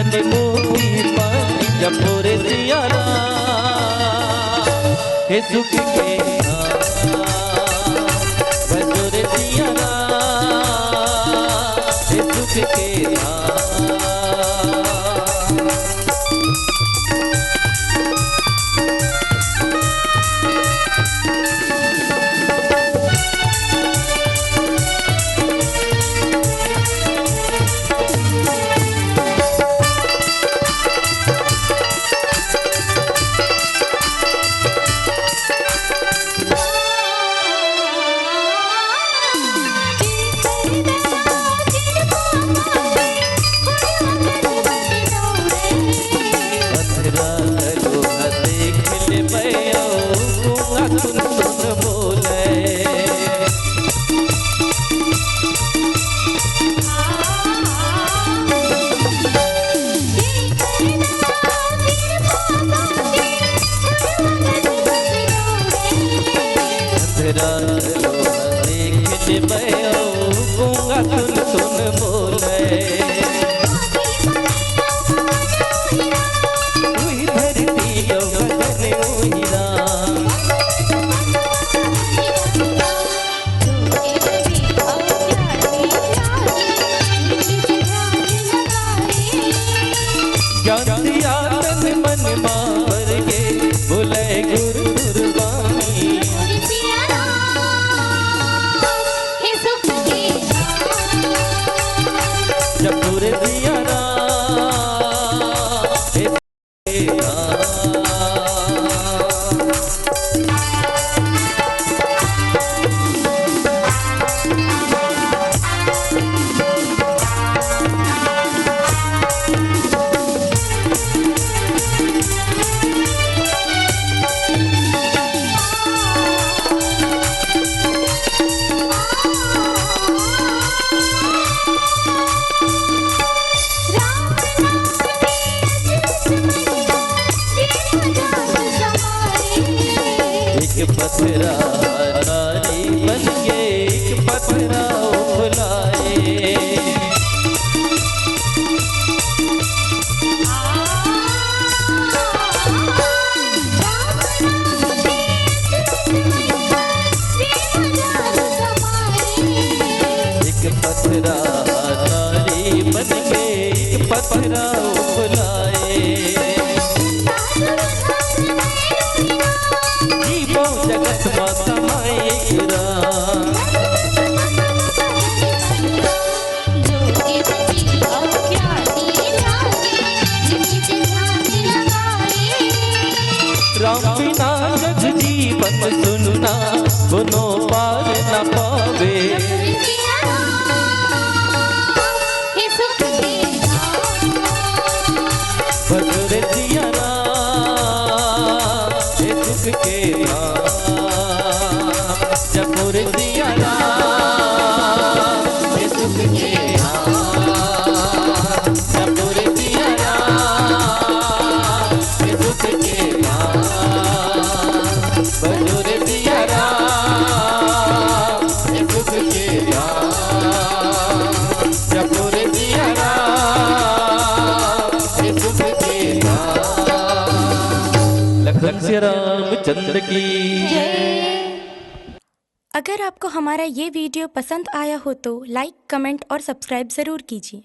मन मोही पानी जपोरे सियारा हे सुख के भजोरे सियारा हे सुख के पथरा नारी बन के एक पथरा बुलाए एक पथरा नारी बन के एक पथरा बुलाए जगत माता मायरा राम बिना जग जीवन सुनना गुनो पार न पावे भजोरे सियारा हे सुख के जपोरे सियारा हे सुख के जपोरे सियारा हे सुख के भजोरे सियारा हे सुख के जपोरे सियारा हे सुख के लखन श्री रामचंद्र की जय। अगर आपको हमारा ये वीडियो पसंद आया हो तो लाइक, कमेंट और सब्सक्राइब ज़रूर कीजिए।